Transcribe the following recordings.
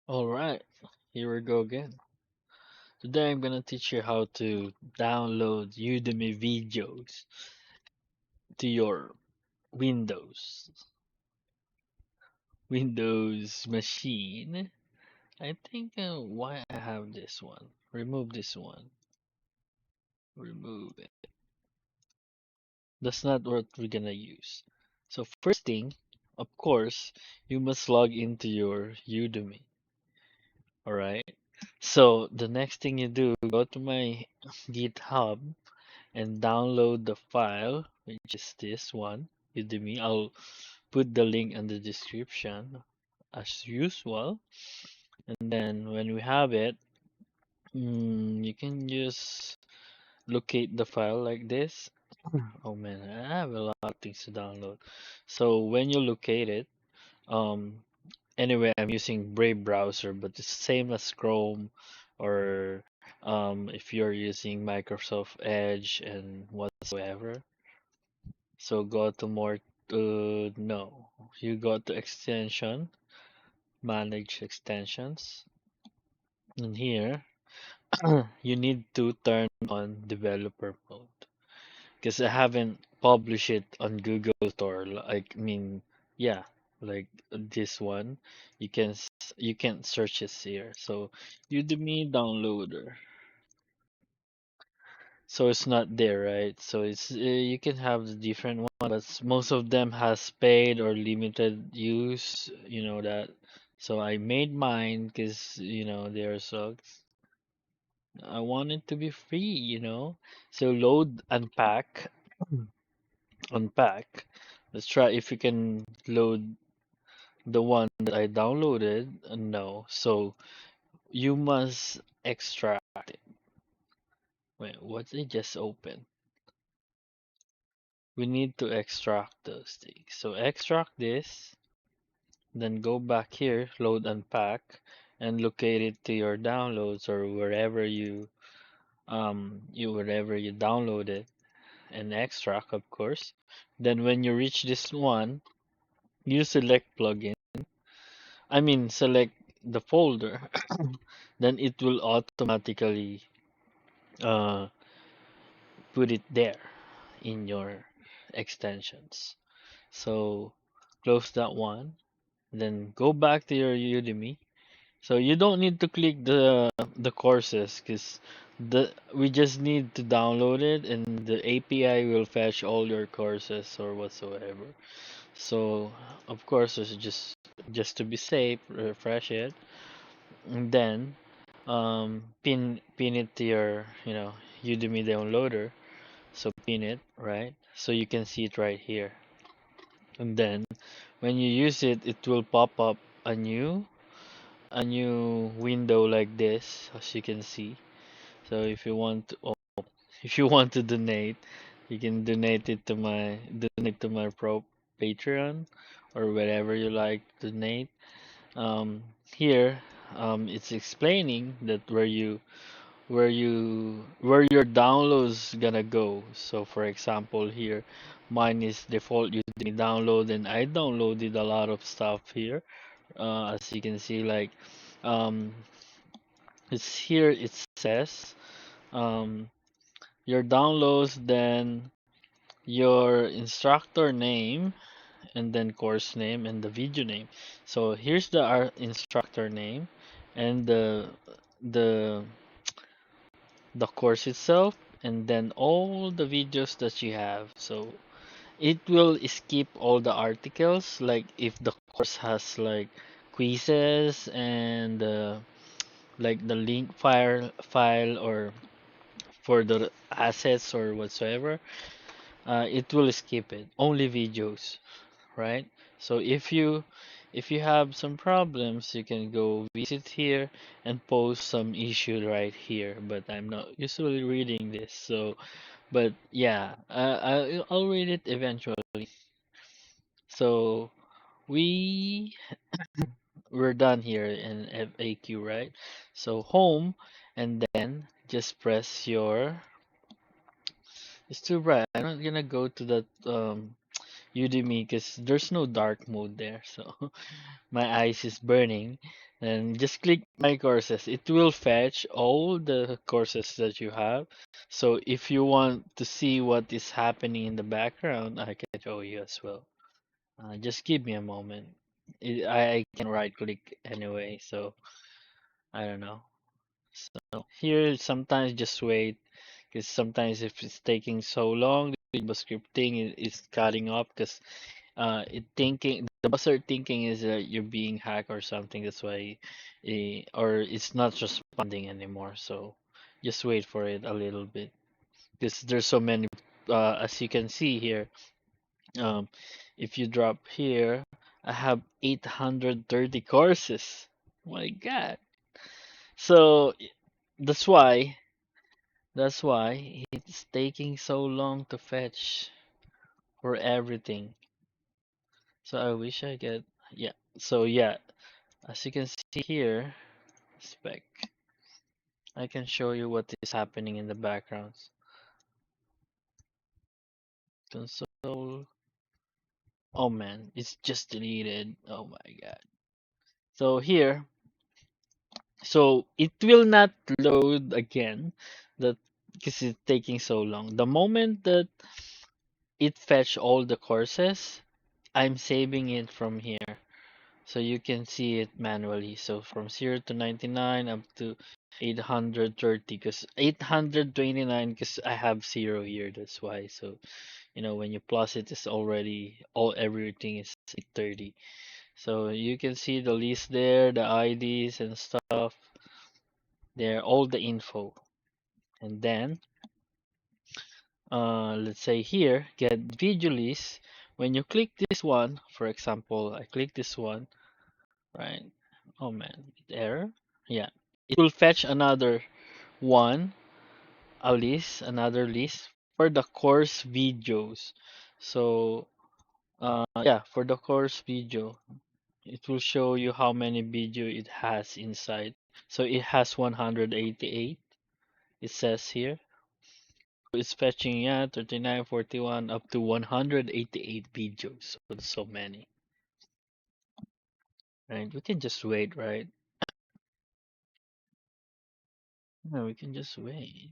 Alright, here we go again. Today I'm gonna teach you how to download Udemy videos to your Windows Windows machine. I think why I have this one. Remove this one. Remove it. That's not what we're gonna use. So first thing, of course, you must log into your Udemy. Alright? So the next thing you do, go to my GitHub and download the file, which is this one, Udemy. I'll put the link in the description as usual. And then when we have it, you can just locate the file like this. Oh man, I have a lot of things to download. So when you locate it, um, anyway, I'm using Brave browser, but it's same as Chrome or if you're using Microsoft Edge and whatsoever. So go to more, no, you go to extension, manage extensions, and here you need to turn on developer mode because I haven't published it on Google Store. Like, I mean, yeah, like this one, you can search it here. So Udemy downloader. So it's not there, right? So it's you can have the different one, but most of them has paid or limited use, you know that. So I made mine because they're sucks. I want it to be free, So load, unpack, unpack. Let's try if we can load the one that I downloaded. No, so you must extract it. Wait, what's it just open? We need to extract those things. So extract this, then go back here, load unpack, and locate it to your downloads or wherever you download it and extract, of course. Then when you reach this one, you select plugin. I mean select the folder. Then it will automatically uh put it there in your extensions. So close that one. Then go back to your Udemy. So you don't need to click the courses because we just need to download it and the API will fetch all your courses or whatsoever. So of course it's just to be safe, refresh it and then pin it to your Udemy downloader. So pin it, right? So you can see it right here. And then when you use it, it will pop up a new window like this, as you can see. So if you want to donate, you can donate to my pro Patreon or whatever you like to donate. Here, it's explaining that where your downloads gonna go. So for example, here, mine is default Udemy download, and I downloaded a lot of stuff here. As you can see, like um, it's here. It says um, your downloads, then your instructor name, and then course name and the video name. So here's the our instructor name and the the course itself, and then all the videos that you have. So it will skip all the articles, like if the course has like quizzes and like the link file or for the assets or whatsoever, it will skip it. Only videos, right? So if you have some problems, you can go visit here and post some issue right here. But I'm not usually reading this, so but yeah, I'll read it eventually. So we we're done here in FAQ, right? So home, and then just press your. It's too bright. I'm not gonna go to that Udemy because there's no dark mode there. So my eyes is burning. And just click my courses. It will fetch all the courses that you have. So if you want to see what is happening in the background, I can show you as well. Just give me a moment. I can right click anyway, so I don't know. So here sometimes just wait because sometimes if it's taking so long, the JavaScript thing is cutting off because it thinking the browser thinking is that you're being hacked or something. That's why, or it's not responding anymore. So just wait for it a little bit because there's so many. As you can see here, um, if you drop here, I have 830 courses. My God. So that's why it's taking so long to fetch for everything. So I wish I get yeah. So yeah, as you can see here, spec, I can show you what is happening in the backgrounds. Console. Oh man, it's just deleted. Oh my God. So here, so it will not load again that because it's taking so long. The moment that it fetch all the courses, I'm saving it from here. So you can see it manually. So from 0 to 99 up to 830 because 829 because I have 0 here. That's why. So when you plus it, it's already everything is 830. So you can see the list there, the IDs and stuff. There, all the info. And then let's say here, get video list. When you click this one, for example, I click this one, right? Oh man, error. Yeah, it will fetch another one, another list for the course videos. So, yeah, for the course video, it will show you how many video it has inside. So it has 188. It says here. It's fetching, yeah, 39, 41, up to 188 videos. So that's so many, right? We can just wait, right? Yeah, we can just wait.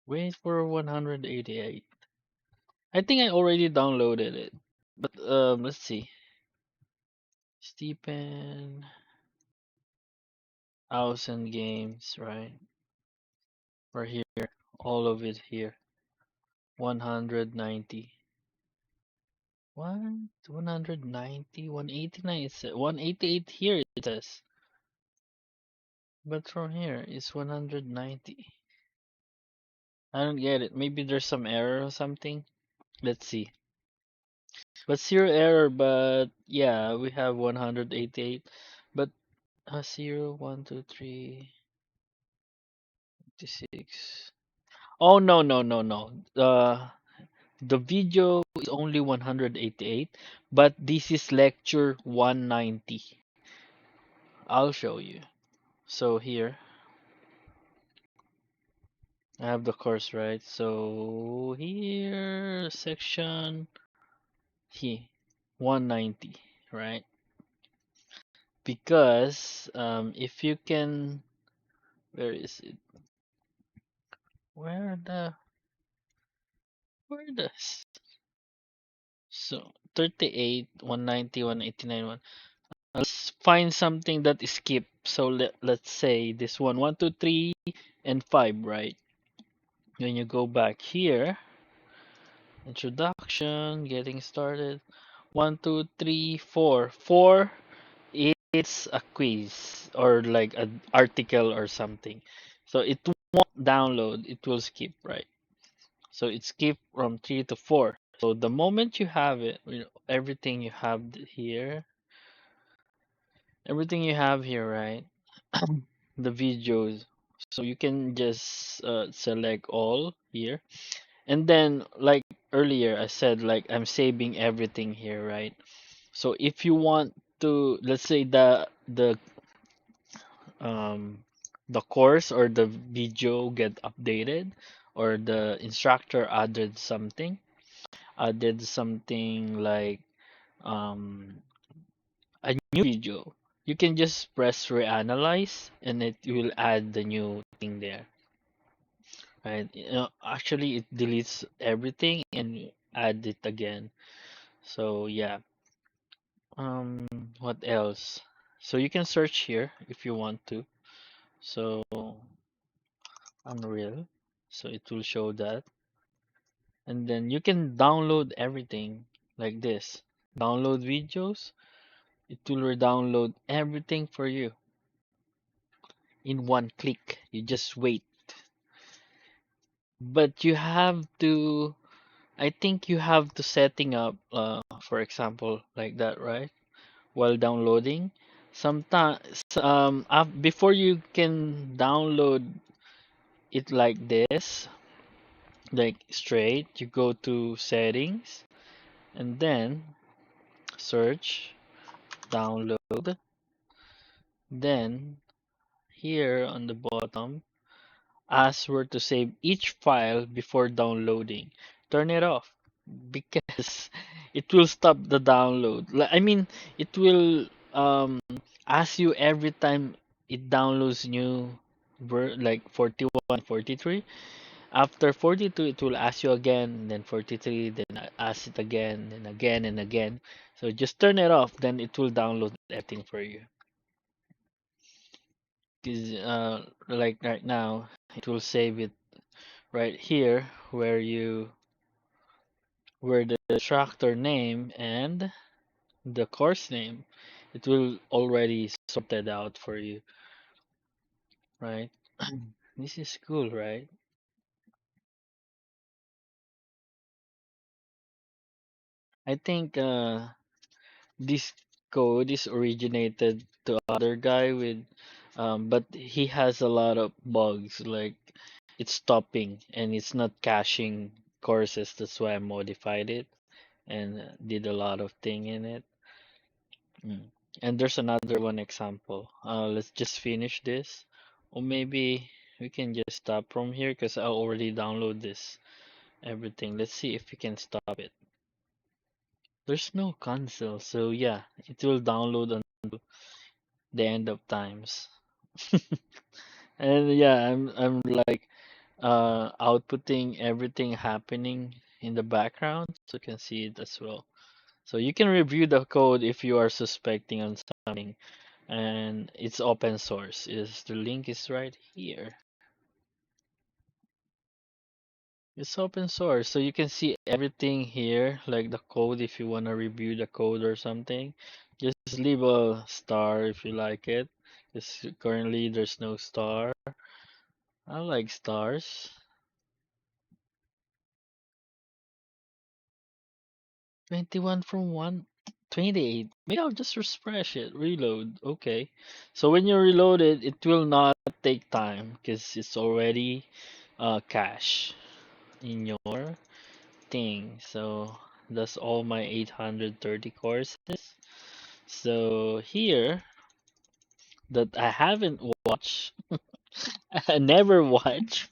Wait for 188. I think I already downloaded it. But let's see. Stephen Thousand Games, right? We're here. All of it here. 190. What? 190? 189 it says. 188 here it says. But from here it's 190. I don't get it. Maybe there's some error or something. Let's see. But zero error, but yeah, we have 188. But 0, 1, 2, 3, 56. Oh no, no, no, no. The video is only 188, but this is lecture 190. I'll show you. So here I have the course, right? So here section here 190, right? Because if you can, where is it? Where the where the so 38, 190, 189, one. Let's find something that is skipped. So let's say this one, 1, 2, 3, and 5, right? When you go back here, introduction, getting started, 1, 2, 3, 4. 4, it's a quiz or like an article or something. So it won't download, it will skip, right? So it skipped from 3 to 4. So the moment you have it, everything you have here, everything you have here, right? The videos. So you can just select all here. And then like earlier I said like I'm saving everything here, right? So if you want to, let's say um the course or the video get updated or the instructor added something like um a new video, you can just press reanalyze and it will add the new thing there, right? Actually, it deletes everything and add it again. So yeah. Um, what else? So you can search here if you want to. So Unreal. So it will show that. And then you can download everything like this. Download videos. It will re-download everything for you in one click. You just wait. But you have to, I think you have to setting up, for example, like that, right? While downloading. Sometimes, before you can download it like this, like straight, you go to settings and then search, download. Then here on the bottom, ask where to save each file before downloading. Turn it off because it will stop the download. I mean, it will ask you every time it downloads new like 41, 43. After 42, it will ask you again, then 43, then ask it again, and again and again. So just turn it off, then it will download everything for you. Because like right now, it will save it right here where the instructor name and the course name, it will already sorted out for you, right? This is cool, right? I think this code is originated to other guy with but he has a lot of bugs, like it's stopping and it's not caching courses. That's why I modified it and did a lot of thing in it. Mm. And there's another one example. Let's just finish this, or maybe we can just stop from here because I already download this everything. Let's see if we can stop it. There's no cancel, so yeah, it will download until the end of times. And yeah, I'm like outputting everything happening in the background so you can see it as well. So you can review the code if you are suspecting on something, and it's open source. Is the link is right here. It's open source, so you can see everything here, like the code if you want to review the code or something. Just leave a star if you like it. Because currently there's no star. I like stars. 21 from 128. Maybe I'll just refresh it. Reload. Okay. So when you reload it, it will not take time because it's already cache in your thing. So that's all my 830 courses. So here that I haven't watched, I never watch.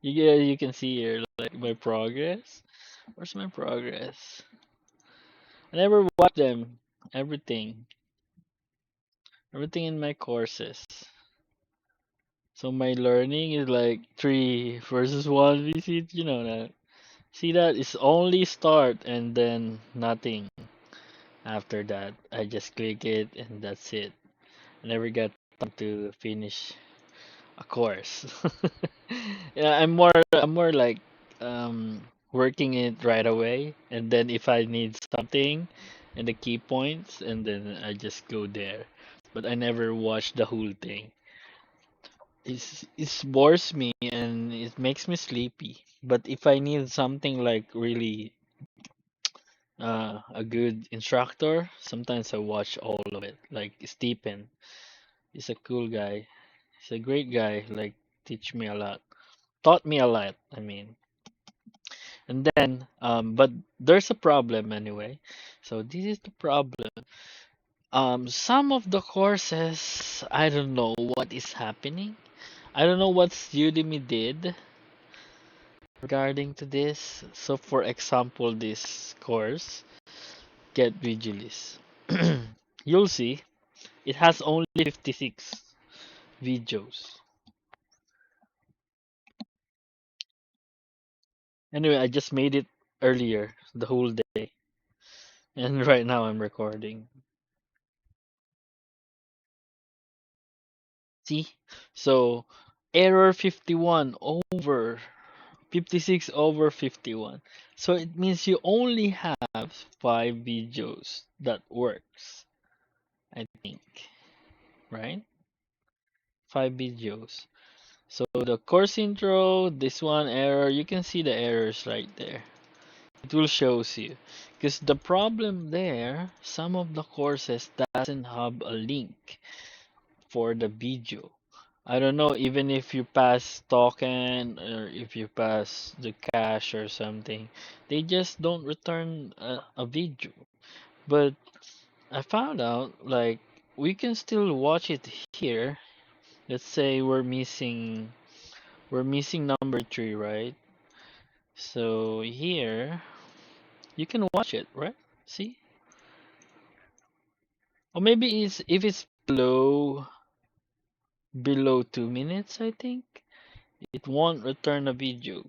You can see here like my progress. Where's my progress? I never watch them. Everything. Everything in my courses. So my learning is like 3 versus 1 visit, you know that. See that? It's only start and then nothing after that. I just click it and that's it. I never got time to finish a course. Yeah, I'm more like working it right away, and then if I need something and the key points, and then I just go there. But I never watch the whole thing. It bores me and it makes me sleepy. But if I need something like really a good instructor, sometimes I watch all of it. Like Stephen, he's a cool guy. He's a great guy. Like teach me a lot, taught me a lot. I mean, and then but there's a problem anyway. So this is the problem. Some of the courses, I don't know what is happening. I don't know what Udemy did. regarding to this. So for example, this course, Get Video List. You'll see it has only 56 videos. Anyway, I just made it earlier the whole day, and right now I'm recording. See? So error 51 over 56 over 51. So it means you only have 5 videos that works, I think, right? 5 videos. So the course intro, this one error, you can see the errors right there. It will shows you. Because the problem there, some of the courses doesn't have a link for the video. I don't know, even if you pass token or if you pass the cache or something, they just don't return a video. But I found out like we can still watch it here. Let's say we're missing number 3, right? So here you can watch it, right? See? Or maybe it's if it's below 2 minutes, I think it won't return a video.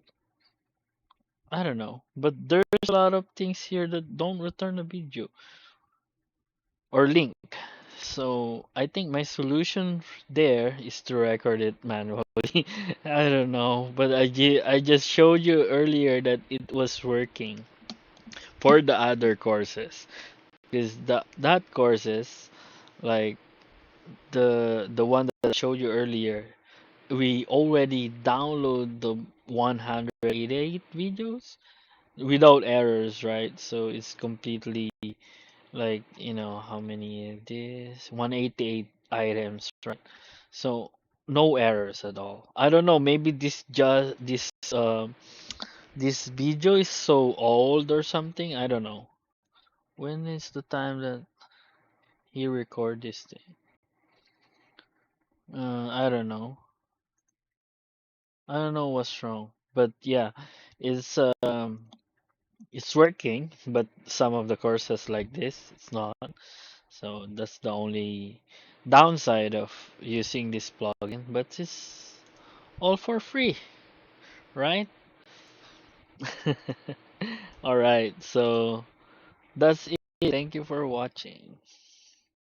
I don't know, but there's a lot of things here that don't return a video or link. So I think my solution there is to record it manually. I don't know, but I just showed you earlier that it was working for the other courses. Because that courses like the one that I showed you earlier, we already download the 188 videos without errors, right? So it's completely like, how many is this? 188 items, right? So no errors at all. I don't know, maybe this video is so old or something. I don't know. When is the time that he record this thing? I don't know. I don't know what's wrong. But yeah, it's it's working, but some of the courses like this, it's not. So that's the only downside of using this plugin, but it's all for free, right? All right, so that's it. Thank you for watching.